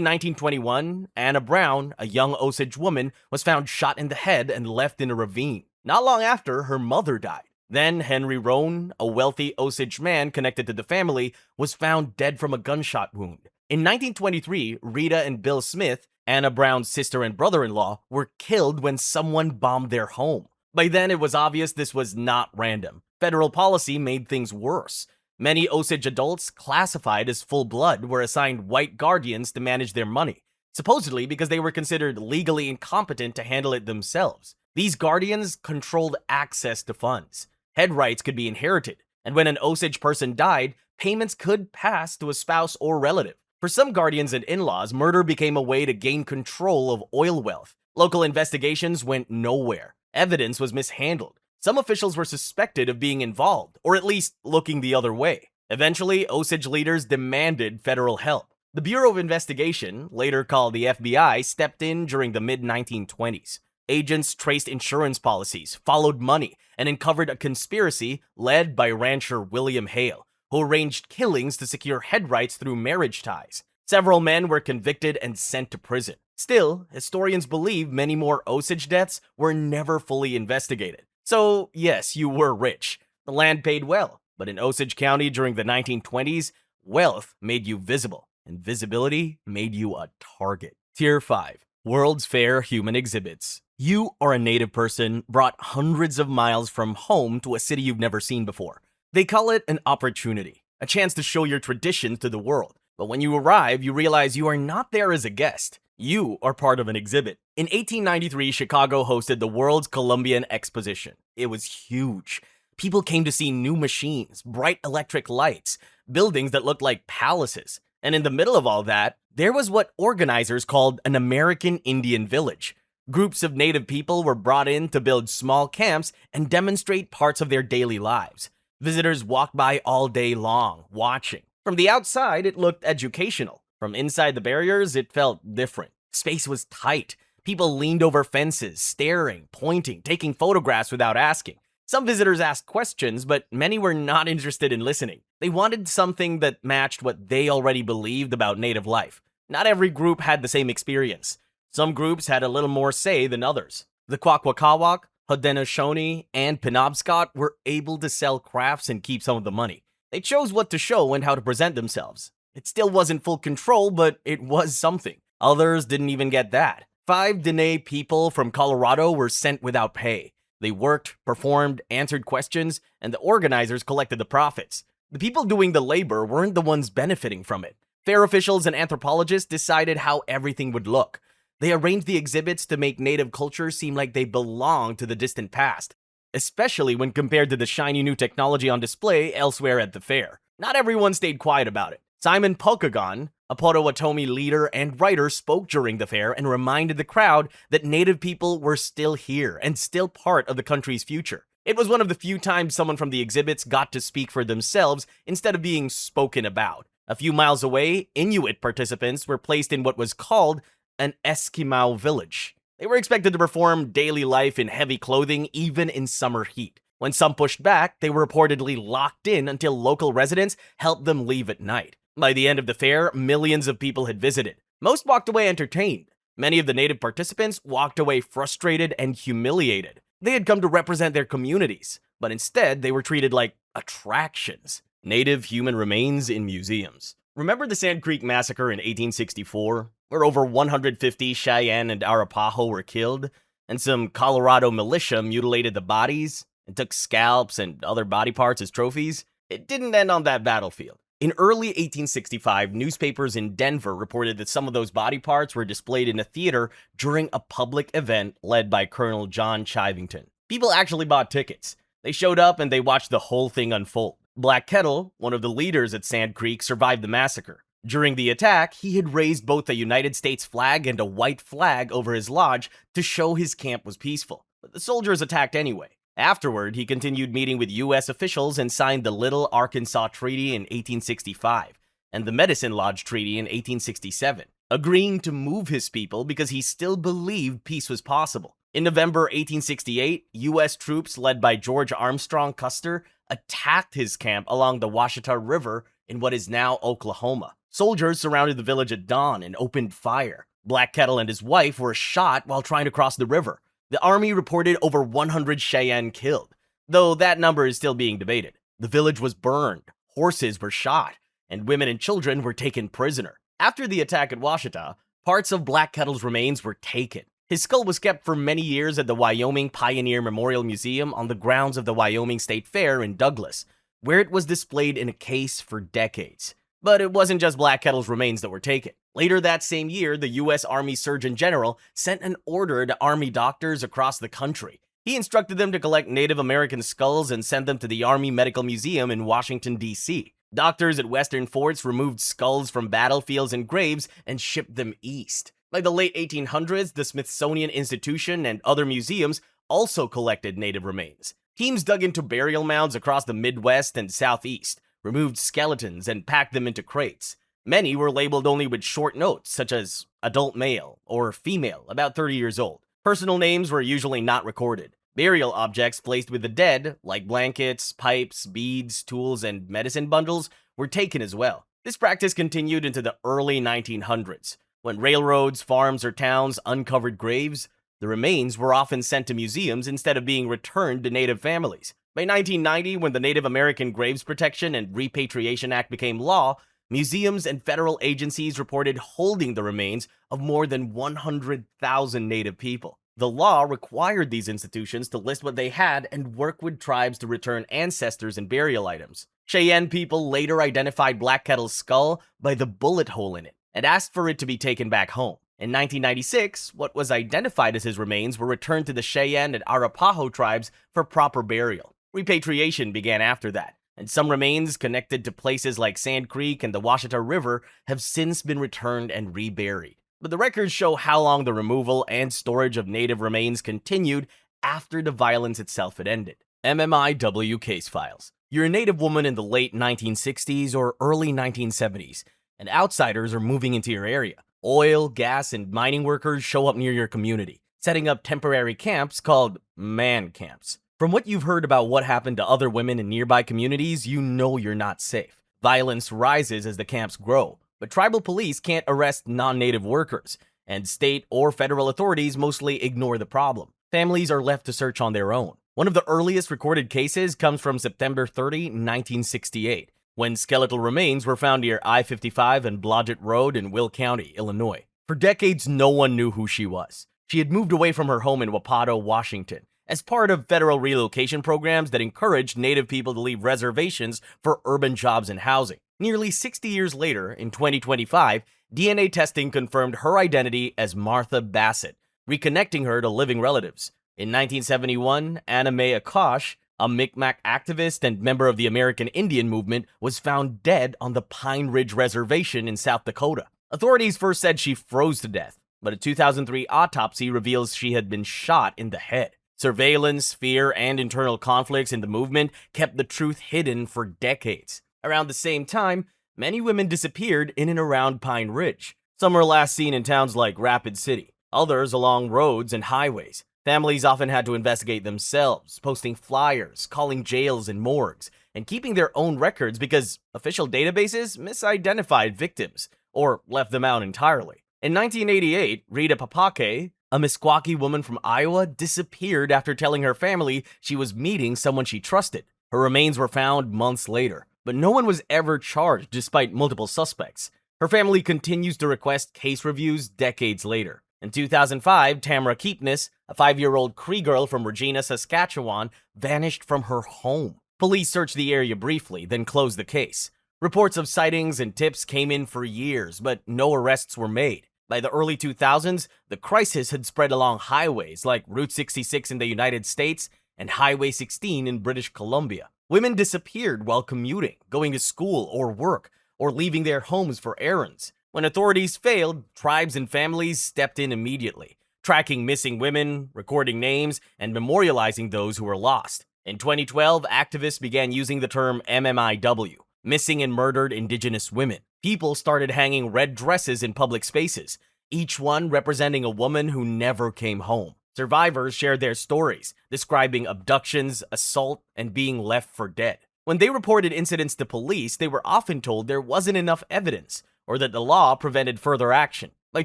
1921, Anna Brown, a young Osage woman, was found shot in the head and left in a ravine. Not long after, her mother died. Then Henry Roan, a wealthy Osage man connected to the family, was found dead from a gunshot wound. In 1923, Rita and Bill Smith, Anna Brown's sister and brother-in-law, were killed when someone bombed their home. By then, it was obvious this was not random. Federal policy made things worse. Many Osage adults classified as full blood were assigned white guardians to manage their money, supposedly because they were considered legally incompetent to handle it themselves. These guardians controlled access to funds. Head rights could be inherited, and when an Osage person died, payments could pass to a spouse or relative. For some guardians and in-laws, murder became a way to gain control of oil wealth. Local investigations went nowhere. Evidence was mishandled. Some officials were suspected of being involved, or at least looking the other way. Eventually, Osage leaders demanded federal help. The Bureau of Investigation, later called the FBI, stepped in during the mid-1920s. Agents traced insurance policies, followed money, and uncovered a conspiracy led by rancher William Hale, who arranged killings to secure head rights through marriage ties. Several men were convicted and sent to prison. Still, historians believe many more Osage deaths were never fully investigated. So, yes, you were rich. The land paid well. But in Osage County during the 1920s, wealth made you visible, and visibility made you a target. Tier 5. World's Fair Human Exhibits. You are a native person brought hundreds of miles from home to a city you've never seen before. They call it an opportunity, a chance to show your traditions to the world. But when you arrive, you realize you are not there as a guest. You are part of an exhibit. In 1893, Chicago hosted the World's Columbian Exposition. It was huge. People came to see new machines, bright electric lights, buildings that looked like palaces. And in the middle of all that, there was what organizers called an American Indian village. Groups of native people were brought in to build small camps and demonstrate parts of their daily lives. Visitors walked by all day long, watching. From the outside, it looked educational. From inside the barriers, it felt different. Space was tight. People leaned over fences, staring, pointing, taking photographs without asking. Some visitors asked questions, but many were not interested in listening. They wanted something that matched what they already believed about native life. Not every group had the same experience. Some groups had a little more say than others. The Kwakwaka'wakw, Haudenosaunee, and Penobscot were able to sell crafts and keep some of the money. They chose what to show and how to present themselves. It still wasn't full control, but it was something. Others didn't even get that. 5 Dene people from Colorado were sent without pay. They worked, performed, answered questions, and the organizers collected the profits. The people doing the labor weren't the ones benefiting from it. Fair officials and anthropologists decided how everything would look. They arranged the exhibits to make native culture seem like they belonged to the distant past, especially when compared to the shiny new technology on display elsewhere at the fair. Not everyone stayed quiet about it. Simon Pokagon, a Potawatomi leader and writer, spoke during the fair and reminded the crowd that native people were still here and still part of the country's future. It was one of the few times someone from the exhibits got to speak for themselves instead of being spoken about. A few miles away, Inuit participants were placed in what was called an Eskimo village. They were expected to perform daily life in heavy clothing even in summer heat. When some pushed back, they were reportedly locked in until local residents helped them leave at night. By the end of the fair, millions of people had visited. Most walked away entertained. Many of the native participants walked away frustrated and humiliated. They had come to represent their communities, but instead they were treated like attractions. Native human remains in museums. Remember the Sand Creek Massacre in 1864, where over 150 Cheyenne and Arapaho were killed, and some Colorado militia mutilated the bodies and took scalps and other body parts as trophies? It didn't end on that battlefield. In early 1865, newspapers in Denver reported that some of those body parts were displayed in a theater during a public event led by Colonel John Chivington. People actually bought tickets. They showed up and they watched the whole thing unfold. Black Kettle, one of the leaders at Sand Creek, survived the massacre. During the attack, he had raised both a United States flag and a white flag over his lodge to show his camp was peaceful. But the soldiers attacked anyway. Afterward, he continued meeting with U.S. officials and signed the Little Arkansas Treaty in 1865 and the Medicine Lodge Treaty in 1867, agreeing to move his people because he still believed peace was possible. In November 1868, U.S. troops led by George Armstrong Custer attacked his camp along the Washita River in what is now Oklahoma. Soldiers surrounded the village at dawn and opened fire. Black Kettle and his wife were shot while trying to cross the river. The army reported over 100 Cheyenne killed, though that number is still being debated. The village was burned, horses were shot, and women and children were taken prisoner. After the attack at Washita, parts of Black Kettle's remains were taken. His skull was kept for many years at the Wyoming Pioneer Memorial Museum on the grounds of the Wyoming State Fair in Douglas, where it was displayed in a case for decades. But it wasn't just Black Kettle's remains that were taken. Later that same year, the U.S. Army Surgeon General sent an order to Army doctors across the country. He instructed them to collect Native American skulls and send them to the Army Medical Museum in Washington, D.C. Doctors at Western forts removed skulls from battlefields and graves and shipped them east. By the late 1800s, the Smithsonian Institution and other museums also collected Native remains. Teams dug into burial mounds across the Midwest and Southeast, removed skeletons, and packed them into crates. Many were labeled only with short notes, such as adult male or female, about 30 years old. Personal names were usually not recorded. Burial objects placed with the dead, like blankets, pipes, beads, tools, and medicine bundles, were taken as well. This practice continued into the early 1900s. When railroads, farms, or towns uncovered graves, the remains were often sent to museums instead of being returned to Native families. By 1990, when the Native American Graves Protection and Repatriation Act became law, museums and federal agencies reported holding the remains of more than 100,000 Native people. The law required these institutions to list what they had and work with tribes to return ancestors and burial items. Cheyenne people later identified Black Kettle's skull by the bullet hole in it and asked for it to be taken back home. In 1996, what was identified as his remains were returned to the Cheyenne and Arapaho tribes for proper burial. Repatriation began after that, and some remains connected to places like Sand Creek and the Washita River have since been returned and reburied. But the records show how long the removal and storage of Native remains continued after the violence itself had ended. MMIW case files. You're a Native woman in the late 1960s or early 1970s, and outsiders are moving into your area. Oil, gas, and mining workers show up near your community, setting up temporary camps called man camps. From what you've heard about what happened to other women in nearby communities, you know you're not safe. Violence rises as the camps grow, but tribal police can't arrest non-native workers, and state or federal authorities mostly ignore the problem. Families are left to search on their own. One of the earliest recorded cases comes from September 30, 1968. When skeletal remains were found near I-55 and Blodgett Road in Will County, Illinois. For decades, no one knew who she was. She had moved away from her home in Wapato, Washington, as part of federal relocation programs that encouraged Native people to leave reservations for urban jobs and housing. Nearly 60 years later, in 2025, DNA testing confirmed her identity as Martha Bassett, reconnecting her to living relatives. In 1971, Anna Mae Akash, a Micmac activist and member of the American Indian movement, was found dead on the Pine Ridge Reservation in South Dakota. Authorities first said she froze to death, but a 2003 autopsy reveals she had been shot in the head. Surveillance, fear, and internal conflicts in the movement kept the truth hidden for decades. Around the same time, many women disappeared in and around Pine Ridge. Some were last seen in towns like Rapid City, others along roads and highways. Families often had to investigate themselves, posting flyers, calling jails and morgues, and keeping their own records because official databases misidentified victims or left them out entirely. In 1988, Rita Papake, a Meskwaki woman from Iowa, disappeared after telling her family she was meeting someone she trusted. Her remains were found months later, but no one was ever charged despite multiple suspects. Her family continues to request case reviews decades later. In 2005, Tamara Keepness, a 5-year-old Cree girl from Regina, Saskatchewan, vanished from her home. Police searched the area briefly, then closed the case. Reports of sightings and tips came in for years, but no arrests were made. By the early 2000s, the crisis had spread along highways like Route 66 in the United States and Highway 16 in British Columbia. Women disappeared while commuting, going to school or work, or leaving their homes for errands. When authorities failed, tribes and families stepped in immediately, tracking missing women, recording names, and memorializing those who were lost. In 2012, activists began using the term MMIW, Missing and Murdered Indigenous Women. People started hanging red dresses in public spaces, each one representing a woman who never came home. Survivors shared their stories, describing abductions, assault, and being left for dead. When they reported incidents to police, they were often told there wasn't enough evidence, or that the law prevented further action. By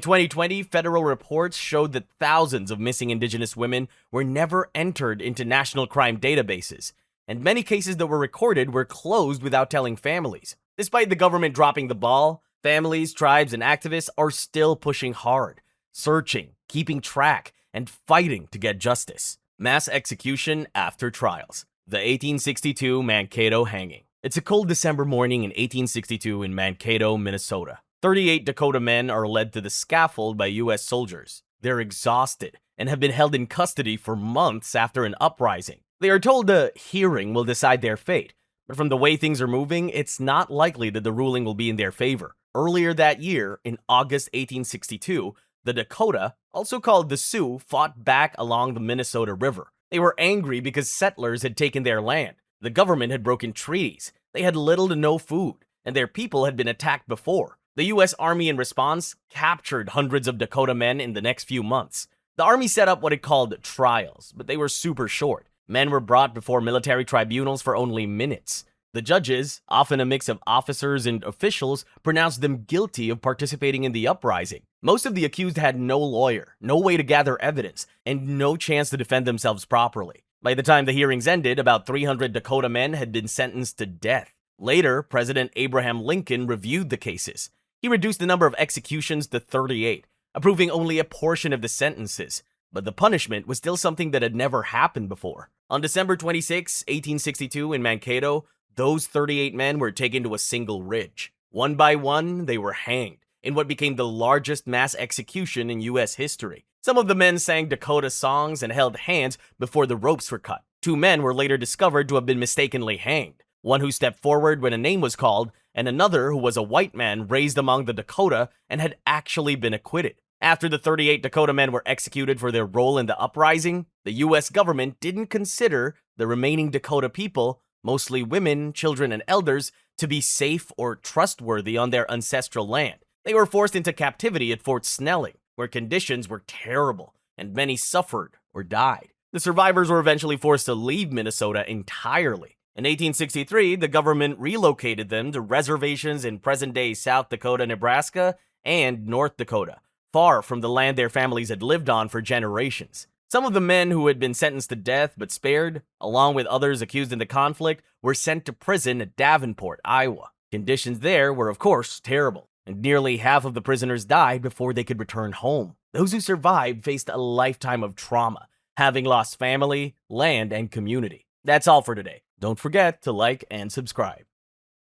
2020, federal reports showed that thousands of missing Indigenous women were never entered into national crime databases, and many cases that were recorded were closed without telling families. Despite the government dropping the ball, families, tribes, and activists are still pushing hard, searching, keeping track, and fighting to get justice. Mass execution after trials. The 1862 Mankato hanging. It's a cold December morning in 1862 in Mankato, Minnesota. 38 Dakota men are led to the scaffold by U.S. soldiers. They're exhausted and have been held in custody for months after an uprising. They are told a hearing will decide their fate, but from the way things are moving, it's not likely that the ruling will be in their favor. Earlier that year, in August 1862, the Dakota, also called the Sioux, fought back along the Minnesota River. They were angry because settlers had taken their land. The government had broken treaties. They had little to no food, and their people had been attacked before. The U.S. Army, in response, captured hundreds of Dakota men in the next few months. The Army set up what it called trials, but they were super short. Men were brought before military tribunals for only minutes. The judges, often a mix of officers and officials, pronounced them guilty of participating in the uprising. Most of the accused had no lawyer, no way to gather evidence, and no chance to defend themselves properly. By the time the hearings ended, about 300 Dakota men had been sentenced to death. Later, President Abraham Lincoln reviewed the cases. He reduced the number of executions to 38, approving only a portion of the sentences. But the punishment was still something that had never happened before. On December 26, 1862, in Mankato, those 38 men were taken to a single ridge. One by one, they were hanged in what became the largest mass execution in U.S. history. Some of the men sang Dakota songs and held hands before the ropes were cut. 2 men were later discovered to have been mistakenly hanged. One who stepped forward when a name was called, and another who was a white man raised among the Dakota and had actually been acquitted. After the 38 Dakota men were executed for their role in the uprising, the U.S. government didn't consider the remaining Dakota people, mostly women, children, and elders, to be safe or trustworthy on their ancestral land. They were forced into captivity at Fort Snelling, where conditions were terrible, and many suffered or died. The survivors were eventually forced to leave Minnesota entirely. In 1863, the government relocated them to reservations in present-day South Dakota, Nebraska, and North Dakota, far from the land their families had lived on for generations. Some of the men who had been sentenced to death but spared, along with others accused in the conflict, were sent to prison at Davenport, Iowa. Conditions there were, of course, terrible, and nearly half of the prisoners died before they could return home. Those who survived faced a lifetime of trauma, having lost family, land, and community. That's all for today. Don't forget to like and subscribe.